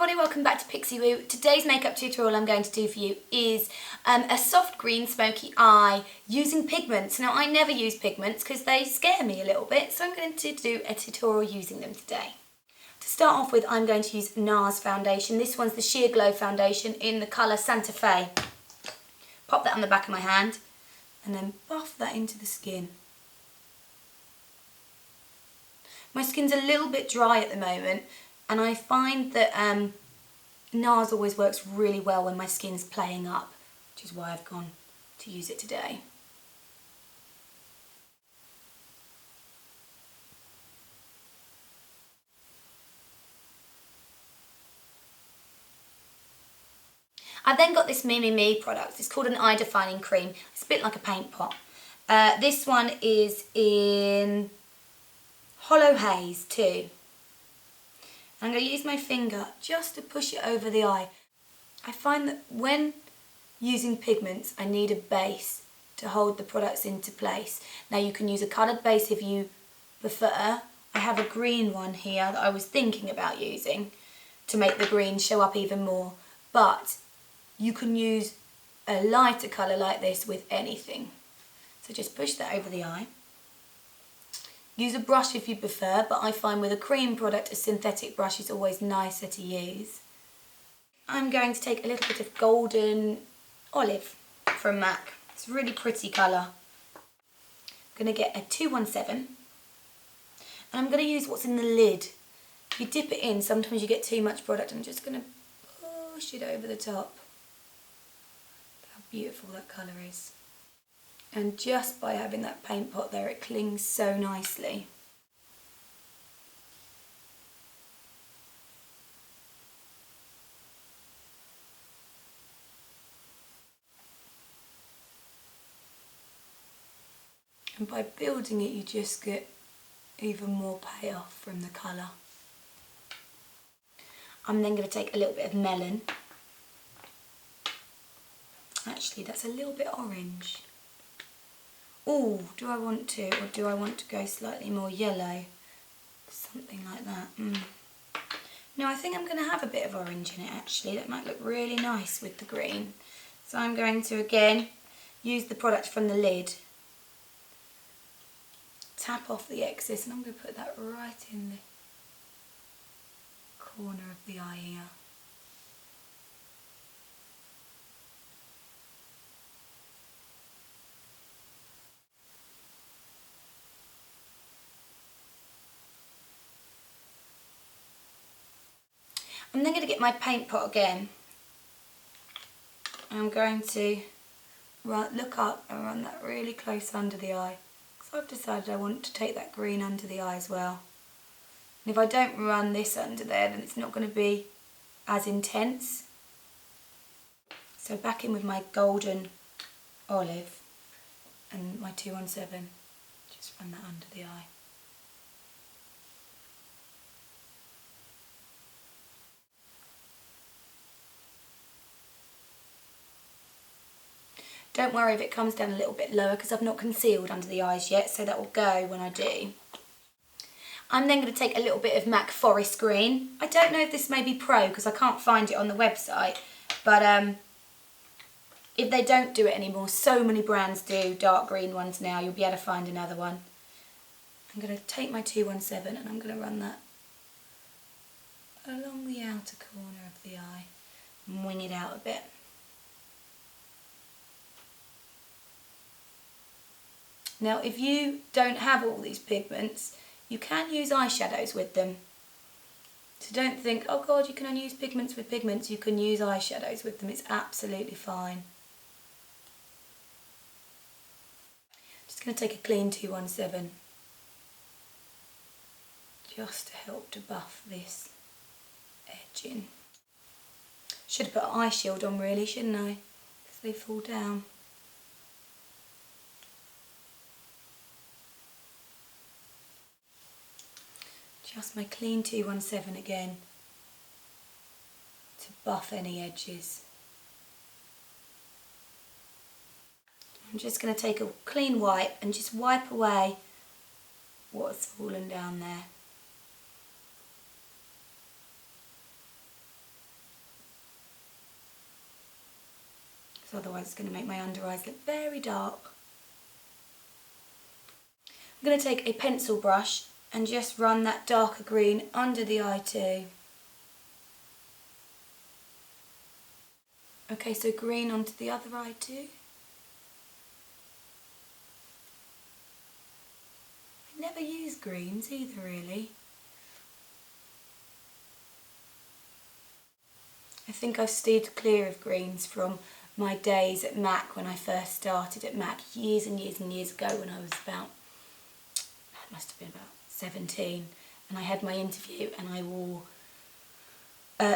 everybody, welcome back to Pixie Woo. Today's makeup tutorial I'm going to do for you is a soft green smoky eye using pigments. Now I never use pigments because they scare me a little bit, so I'm going to do a tutorial using them today. To start off with, I'm going to use NARS foundation. This one's the Sheer Glow foundation in the colour Santa Fe. Pop that on the back of my hand and then buff that into the skin. My skin's a little bit dry at the moment, and I find that NARS always works really well when my skin's playing up, which is why I've gone to use it today. I then got this Me product. It's called an eye defining cream. It's a bit like a paint pot. This one is in Hollow Haze too. I'm going to use my finger just to push it over the eye. I find that when using pigments, I need a base to hold the products into place. Now you can use a coloured base if you prefer. I have a green one here that I was thinking about using to make the green show up even more. But you can use a lighter colour like this with anything. So just push that over the eye. Use a brush if you prefer, but I find with a cream product, a synthetic brush is always nicer to use. I'm going to take a little bit of golden olive from MAC. It's a really pretty colour. I'm going to get a 217, and I'm going to use what's in the lid. If you dip it in, sometimes you get too much product. I'm just going to push it over the top. How beautiful that colour is. And just by having that paint pot there, it clings so nicely. And by building it, you just get even more payoff from the colour. I'm then going to take a little bit of melon. Actually, that's a little bit orange. Oh, do I want to, or do I want to go slightly more yellow? Something like that. No, I think I'm going to have a bit of orange in it actually. That might look really nice with the green. So I'm going to again use the product from the lid. Tap off the excess, and I'm going to put that right in the corner of the eye here. I'm then going to get my paint pot again. I'm going to look up and run that really close under the eye, because I've decided I want to take that green under the eye as well. And if I don't run this under there, then it's not going to be as intense. So back in with my golden olive and my 217, just run that under the eye. Don't worry if it comes down a little bit lower, because I've not concealed under the eyes yet, so that will go when I do. I'm then going to take a little bit of MAC Forest Green. I don't know if this may be Pro because I can't find it on the website, but if they don't do it anymore, so many brands do dark green ones now, you'll be able to find another one. I'm going to take my 217 and I'm going to run that along the outer corner of the eye and wing it out a bit. Now, if you don't have all these pigments, you can use eyeshadows with them. So don't think, oh God, you can only use pigments with pigments. You can use eyeshadows with them. It's absolutely fine. Just going to take a clean 217 just to help to buff this edge in. Should have put an eye shield on really, shouldn't I? Because they fall down. Just my clean 217 again to buff any edges. I'm just going to take a clean wipe and just wipe away what's fallen down there. because otherwise it's going to make my under eyes look very dark. I'm going to take a pencil brush and just run that darker green under the eye too. Okay, so green onto the other eye too. I never use greens either really. I think I've steered clear of greens from my days at MAC when I first started at MAC years and years and years ago when I was about, it must have been about 17, and I had my interview and I wore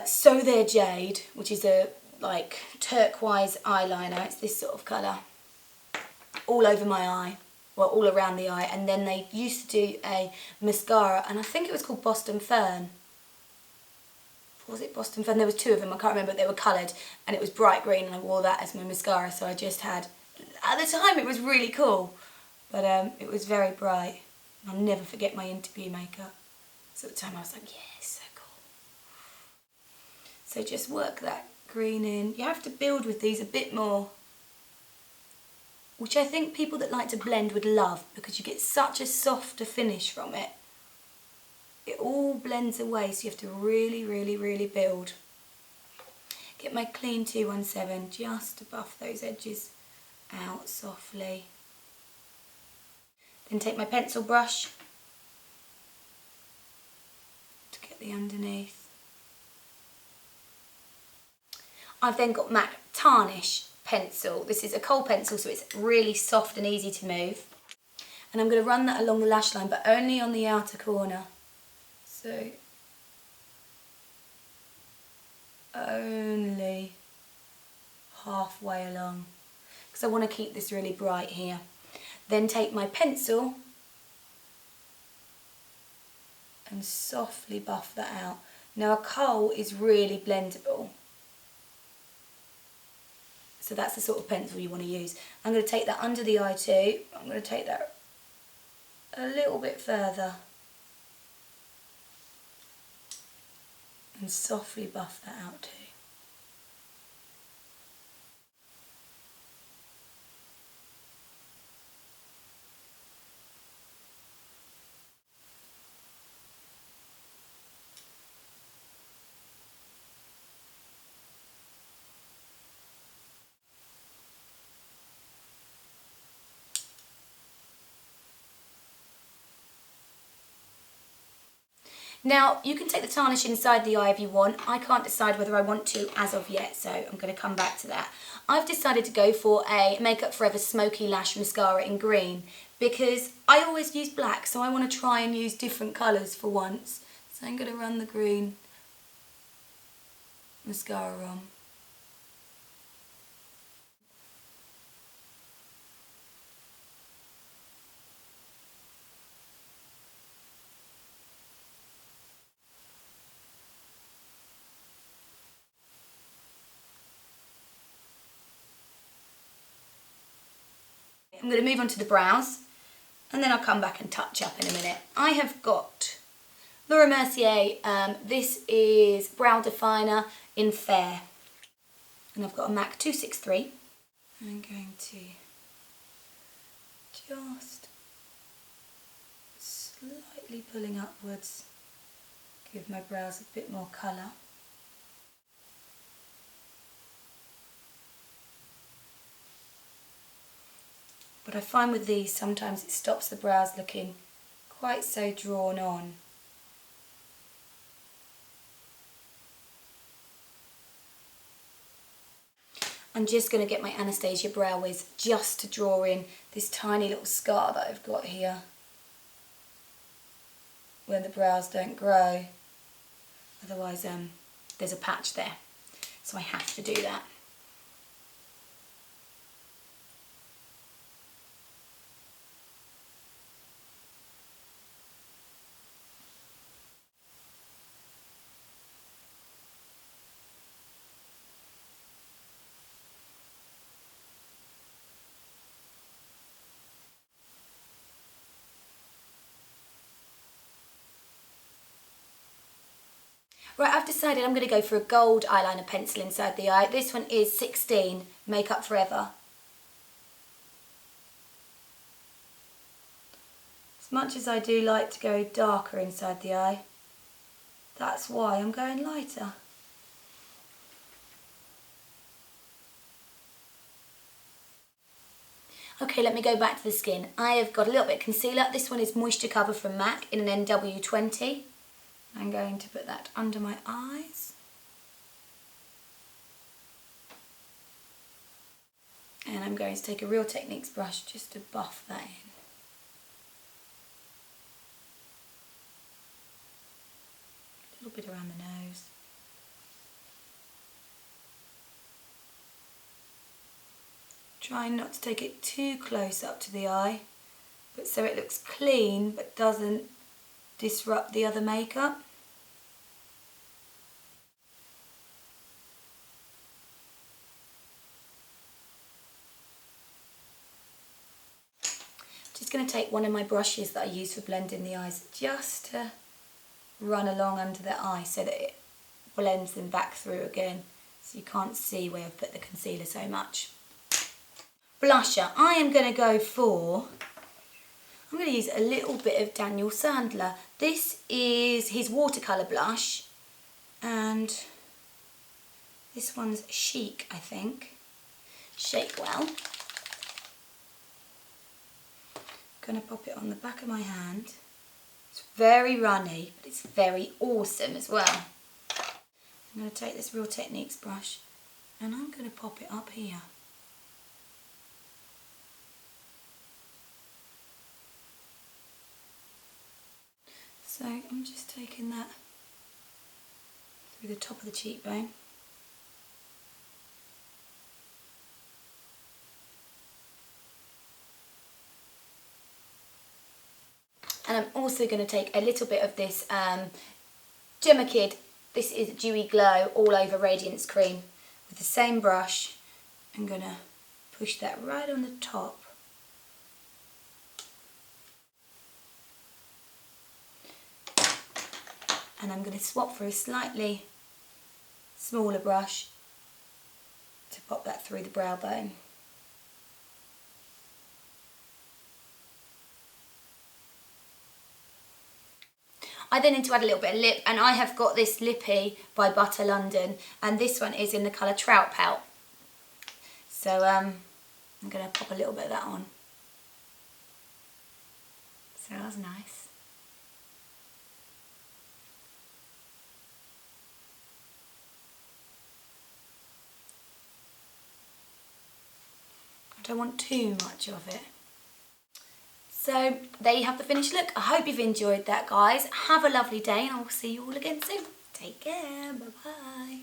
So There Jade, which is a like turquoise eyeliner. It's this sort of colour all over my eye, well all around the eye, and then they used to do a mascara and I think it was called Boston Fern. Was it Boston Fern? There was two of them, I can't remember, but they were coloured and it was bright green and I wore that as my mascara, so I just had, at the time it was really cool, but it was very bright. I'll never forget my interview makeup. So at the time I was like, yeah, so cool. So just work that green in. You have to build with these a bit more, which I think people that like to blend would love because you get such a softer finish from it. It all blends away, so you have to really, really, really build. Get my clean 217 just to buff those edges out softly. Then take my pencil brush to get the underneath. I've then got MAC Tarnish pencil. This is a kohl pencil, so it's really soft and easy to move. And I'm going to run that along the lash line, but only on the outer corner. So only halfway along, because I want to keep this really bright here. Then take my pencil and softly buff that out. Now a kohl is really blendable, so that's the sort of pencil you want to use. I'm going to take that under the eye too. I'm going to take that a little bit further and softly buff that out too. Now, you can take the tarnish inside the eye if you want. I can't decide whether I want to as of yet, so I'm going to come back to that. I've decided to go for a Makeup Forever Smoky Lash Mascara in green because I always use black, so I want to try and use different colours for once. So I'm going to run the green mascara on. I'm going to move on to the brows and then I'll come back and touch up in a minute. I have got Laura Mercier, this is Brow Definer in Fair, and I've got a MAC 263. I'm going to just slightly pulling upwards, give my brows a bit more colour. But I find with these sometimes it stops the brows looking quite so drawn on. I'm just going to get my Anastasia Brow Wiz just to draw in this tiny little scar that I've got here where the brows don't grow. Otherwise there's a patch there, so I have to do that. Right, I've decided I'm going to go for a gold eyeliner pencil inside the eye. This one is 16, Make Up Forever. As much as I do like to go darker inside the eye, that's why I'm going lighter. Okay, let me go back to the skin. I have got a little bit of concealer. This one is Moisture Cover from MAC in an NW20. I'm going to put that under my eyes. And I'm going to take a Real Techniques brush just to buff that in. A little bit around the nose. Trying not to take it too close up to the eye, but so it looks clean but doesn't disrupt the other makeup. Just going to take one of my brushes that I use for blending the eyes just to run along under the eye so that it blends them back through again, so you can't see where I've put the concealer so much. Blusher, I am going to go for, I'm going to use a little bit of Daniel Sandler. This is his watercolour blush, and this one's Chic, I think. Shake Well. Going to pop it on the back of my hand. It's very runny, but it's very awesome as well. I'm going to take this Real Techniques brush and I'm going to pop it up here. So I'm just taking that through the top of the cheekbone. And I'm also going to take a little bit of this Gemma Kid, this is Dewy Glow All Over Radiance Cream. With the same brush, I'm going to push that right on the top. And I'm going to swap for a slightly smaller brush to pop that through the brow bone. I then need to add a little bit of lip, and I have got this Lippy by Butter London, and this one is in the colour Trout Pout. So I'm going to pop a little bit of that on. So that's nice. I don't want too much of it. So there you have the finished look. I hope you've enjoyed that, guys. Have a lovely day and I'll see you all again soon. Take care. Bye bye.